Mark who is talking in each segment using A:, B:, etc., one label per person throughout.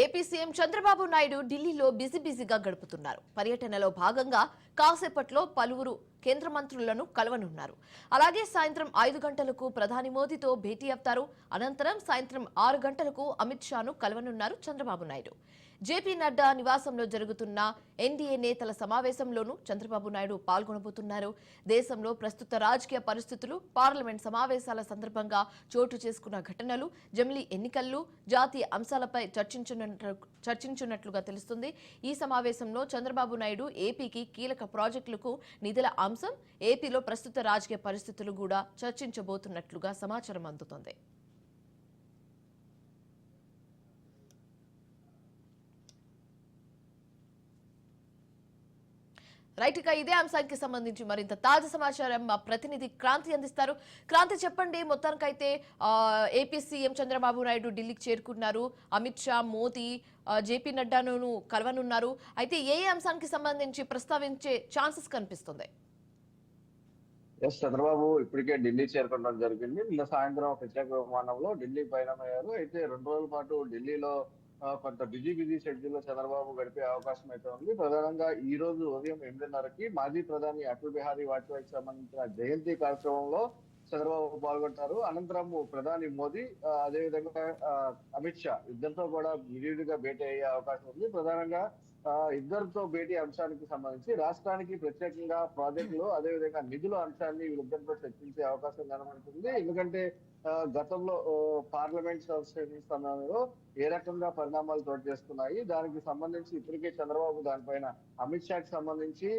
A: AP CM Chandrababu Naidu ఢిల్లీలో బిజీగా గడుపుతున్నారు. పర్యటనలో భాగంగా కాసేపట్లో పలువురు కేంద్ర మంత్రులను కలవనున్నారు. అలాగే సాయంత్రం 5 గంటలకు ప్రధాని మోదీతో భేటీ అవుతారు. అనంతరం సాయంత్రం 6 గంటలకు అమిత్ షాను కలవనున్నారు చంద్రబాబు నాయుడు. జేపీ నడ్డా నివాసంలో జరుగుతున్న ఎన్డీఏ నేతల సమావేశంలోనూ చంద్రబాబు నాయుడు పాల్గొనబోతున్నారు. దేశంలో ప్రస్తుత రాజకీయ పరిస్థితులు, పార్లమెంట్ సమావేశాల సందర్భంగా చోటు చేసుకున్న ఘటనలు, జమిలీ ఎన్నికలు, జాతీయ అంశాలపై చర్చించున్నట్లుగా తెలుస్తుంది. ఈ సమావేశంలో చంద్రబాబు నాయుడు ఏపీకి కీలక ప్రాజెక్టులకు నిధుల అంశం, ఏపీలో ప్రస్తుత రాజకీయ పరిస్థితులు కూడా చర్చించబోతున్నట్లుగా సమాచారం అందుతోంది. రైట్, ఇక ఇదే అంశానికి సంబంధించి మరింత తాజా సమాచారం మా ప్రతినిధి క్రాంతి అందిస్తారు. క్రాంతి, చెప్పండి. మొత్తానికైతే ఏపీ సీఎం చంద్రబాబు నాయుడు ఢిల్లీకి చేరుకున్నారు. అమిత్ షా, మోదీ, జేపీ నడ్డాను కలవనున్నారు. అయితే ఏ అంశానికి సంబంధించి ప్రస్తావించే ఛాన్సెస్ కనిపిస్తుంది?
B: చంద్రబాబు ఇప్పటికే ఢిల్లీ చేరుకోవడం జరిగింది. నిన్న సాయంత్రం ప్రత్యేక విమానంలో ఢిల్లీ పయనమయ్యారు. అయితే 2 రోజుల పాటు ఢిల్లీలో కొంత బిజీ షెడ్యూల్ లో చంద్రబాబు గడిపే అవకాశం అయితే ఉంది. ప్రధానంగా ఈ రోజు ఉదయం 8:30కి మాజీ ప్రధాని అటల్ బిహారీ వాజ్పేయికి సంబంధించిన జయంతి కార్యక్రమంలో చంద్రబాబు పాల్గొంటారు. అనంతరం ప్రధాని మోదీ అదేవిధంగా అమిత్ షా ఇద్దరితో కూడా విడివిడిగా భేటీ అయ్యే అవకాశం ఉంది. ప్రధానంగా ఇద్దరితో భేటీ అంశానికి సంబంధించి రాష్ట్రానికి ప్రత్యేకంగా ప్రాజెక్టులు అదేవిధంగా నిధుల అంశాన్ని వీళ్ళిద్దరితో చర్చించే అవకాశం కనబడుతుంది. ఎందుకంటే గతంలో పార్లమెంట్ సమయంలో ఏ రకంగా పరిణామాలు చోటు చేసుకున్నాయి, దానికి సంబంధించి ఇప్పటికే చంద్రబాబు దానిపైన అమిత్ షాకి సంబంధించి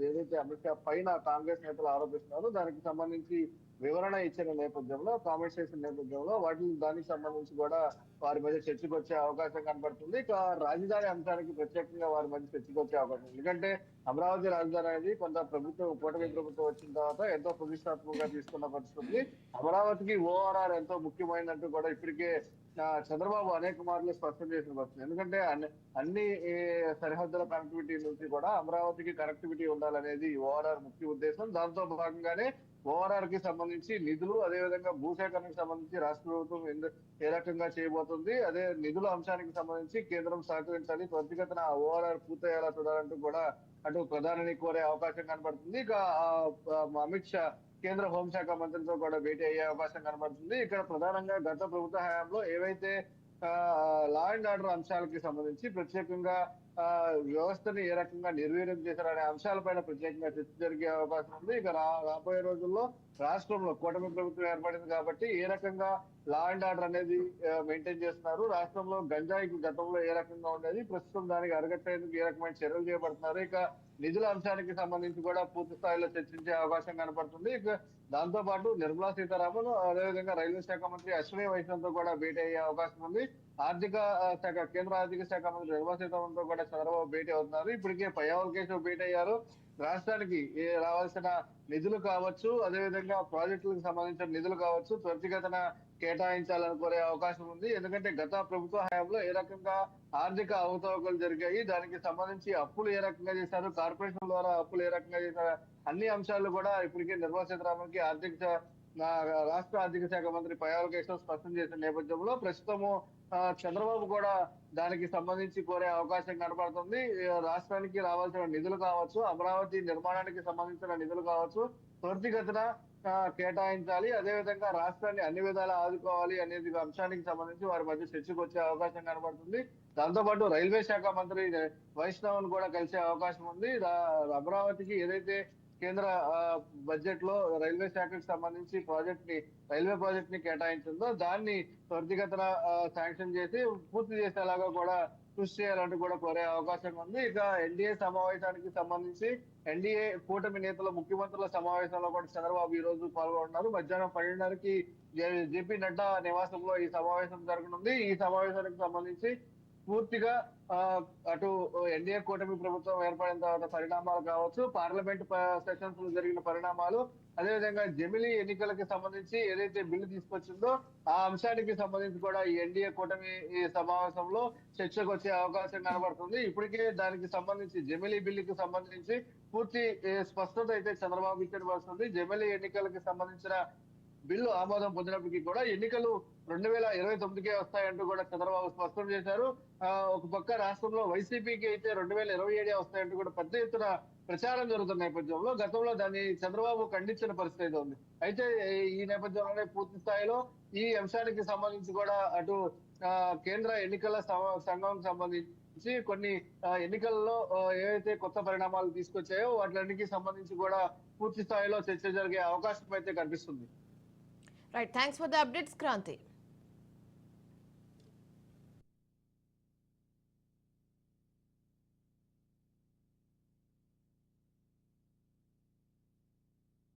B: ఏదైతే అమిత్ షా పైన కాంగ్రెస్ నేతలు ఆరోపిస్తున్నారో దానికి సంబంధించి వివరణ ఇచ్చిన నేపథ్యంలో, కామెంట్స్ చేసిన నేపథ్యంలో దానికి సంబంధించి కూడా వారి మధ్య చర్చకు వచ్చే అవకాశం కనబడుతుంది. ఇక రాజధాని అంశానికి ప్రత్యేకంగా వారి మధ్య చర్చకు వచ్చే అవకాశం, ఎందుకంటే అమరావతి రాజధాని అనేది కొంత కూటమి ప్రభుత్వం వచ్చిన తర్వాత ఎంతో ప్రతిష్టాత్మకంగా తీసుకున్న పరిస్థితి. అమరావతికి ఓఆర్ఆర్ ఎంతో ముఖ్యమైనట్టు కూడా ఇప్పటికే చంద్రబాబు అనేక మార్లు స్పష్టం చేసిన పరిస్థితి. ఎందుకంటే అన్ని సరిహద్దుల కనెక్టివిటీ నుంచి కూడా అమరావతికి కనెక్టివిటీ ఉండాలనేది ఓఆర్ఆర్ ముఖ్య ఉద్దేశం. దాంతో భాగంగానే ఓఆర్ఆర్ కి సంబంధించి నిధులు అదేవిధంగా భూసేకరణకు సంబంధించి రాష్ట్ర ప్రభుత్వం ఏ రకంగా చేయబోతుంది, అదే నిధుల అంశానికి సంబంధించి కేంద్రం సహకరించాలి, త్వరితగతిన ఓఆర్ఆర్ పూర్తయ్యేలా చూడాలంటూ కూడా అటు ప్రధానిని కోరే అవకాశం కనబడుతుంది. ఇక అమిత్ షా కేంద్ర హోంశాఖ మంత్రితో కూడా భేటీ అయ్యే అవకాశం కనబడుతుంది. ఇక్కడ ప్రధానంగా గత ప్రభుత్వ హయాంలో ఏవైతే లా అండ్ ఆర్డర్ అంశాలకి సంబంధించి ప్రత్యేకంగా వ్యవస్థని ఏ రకంగా నిర్వీర్యం చేశారనే అంశాలపైన ప్రత్యేకంగా చర్చ జరిగే అవకాశం ఉంది. ఇక రాబోయే రోజుల్లో రాష్ట్రంలో కూటమి ప్రభుత్వం ఏర్పడింది కాబట్టి ఏ రకంగా లా అండ్ ఆర్డర్ అనేది మెయింటైన్ చేస్తున్నారు, రాష్ట్రంలో గంజాయికి గతంలో ఏ రకంగా ఉండేది, ప్రస్తుతం దానికి అరికట్టేందుకు ఏ రకమైన చర్యలు చేపడుతున్నారు, ఇక నిధుల అంశానికి సంబంధించి కూడా పూర్తి స్థాయిలో చర్చించే అవకాశం కనపడుతుంది. ఇక దాంతో పాటు నిర్మలా సీతారామన్ అదేవిధంగా రైల్వే శాఖ మంత్రి అశ్విని వైష్ణవ్తో కూడా భేటీ అయ్యే అవకాశం ఉంది. ఆర్థిక శాఖ కేంద్ర ఆర్థిక శాఖ మంత్రి నిర్మలా సీతారామన్ తో కూడా చంద్రబాబు భేటీ అవుతున్నారు. ఇప్పటికే పయ్యావుల కేశవ్ భేటీ అయ్యారు. రాష్ట్రానికి రావాల్సిన నిధులు కావచ్చు, అదేవిధంగా ప్రాజెక్టులకు సంబంధించిన నిధులు కావచ్చు త్వరితగతిన కేటాయించాలని కోరే అవకాశం ఉంది. ఎందుకంటే గత ప్రభుత్వ హయాంలో ఏ రకంగా ఆర్థిక అవకతవకలు జరిగాయి, దానికి సంబంధించి అప్పులు ఏ రకంగా చేశారు, కార్పొరేషన్ ద్వారా అప్పులు ఏ రకంగా చేశారు, అన్ని అంశాలు కూడా ఇప్పటికే నిర్మలా సీతారామన్ కి రాష్ట్ర ఆర్థిక శాఖ మంత్రి పయ్యావుల కేశవ్ స్పష్టం చేసిన నేపథ్యంలో ప్రస్తుతము చంద్రబాబు కూడా దానికి సంబంధించి కోరే అవకాశం కనబడుతుంది. రాష్ట్రానికి రావాల్సిన నిధులు కావచ్చు, అమరావతి నిర్మాణానికి సంబంధించిన నిధులు కావచ్చు త్వరితగతిన కేటాయించాలి, అదేవిధంగా రాష్ట్రాన్ని అన్ని విధాలా ఆదుకోవాలి అనేది అంశానికి సంబంధించి వారి మధ్య చర్చకు వచ్చే అవకాశం కనబడుతుంది. దాంతోపాటు రైల్వే శాఖ మంత్రి వైష్ణవ్ కూడా కలిసే అవకాశం ఉంది. అమరావతికి ఏదైతే కేంద్ర బడ్జెట్ లో రైల్వే శాఖకు సంబంధించి రైల్వే ప్రాజెక్ట్ ని కేటాయించిందో దాన్ని త్వరితగతిన శాంక్షన్ చేసి పూర్తి చేసేలాగా కూడా కృషి చేయాలంటూ కూడా కోరే అవకాశం ఉంది. ఇక ఎన్డీఏ సమావేశానికి సంబంధించి ఎన్డీఏ కూటమి నేతల ముఖ్యమంత్రుల సమావేశంలో కూడా చంద్రబాబు ఈ రోజు పాల్గొన్నారు. మధ్యాహ్నం 12:30కి జేపీ నడ్డా నివాసంలో ఈ సమావేశం జరగనుంది. ఈ సమావేశానికి సంబంధించి పూర్తిగా అటు ఎన్డీఏ కూటమి ప్రభుత్వం ఏర్పడిన తర్వాత పరిణామాలు కావచ్చు, పార్లమెంట్ సెషన్స్ లో జరిగిన పరిణామాలు, అదేవిధంగా జమిలీ ఎన్నికలకి సంబంధించి ఏదైతే బిల్లు తీసుకొచ్చిందో ఆ అంశానికి సంబంధించి కూడా ఈ ఎన్డీఏ కూటమి ఈ సమావేశంలో చర్చకు వచ్చే అవకాశం కనబడుతుంది. ఇప్పటికే దానికి సంబంధించి జమిలీ బిల్లుకి సంబంధించి పూర్తి స్పష్టత అయితే చంద్రబాబు ఇచ్చిన వస్తుంది. జమిలీ ఎన్నికలకి సంబంధించిన బిల్లు ఆమోదం పొందినప్పటికీ కూడా ఎన్నికలు 2029కే వస్తాయంటూ కూడా చంద్రబాబు స్పష్టం చేశారు. ఒక పక్క రాష్ట్రంలో వైసీపీకి అయితే 2027 వస్తాయంటూ కూడా పెద్ద ఎత్తున ప్రచారం జరుగుతున్న నేపథ్యంలో గతంలో దాన్ని చంద్రబాబు ఖండించిన పరిస్థితి అయితే ఉంది. అయితే ఈ నేపథ్యంలోనే పూర్తి స్థాయిలో ఈ అంశానికి సంబంధించి కూడా అటు కేంద్ర ఎన్నికల సంఘం సంబంధించి కొన్ని ఎన్నికల్లో ఏవైతే కొత్త పరిణామాలు తీసుకొచ్చాయో వాటిలన్నిటికీ సంబంధించి కూడా పూర్తి స్థాయిలో చర్చ జరిగే అవకాశం అయితే కనిపిస్తుంది.
A: Right, thanks for the updates Kranti.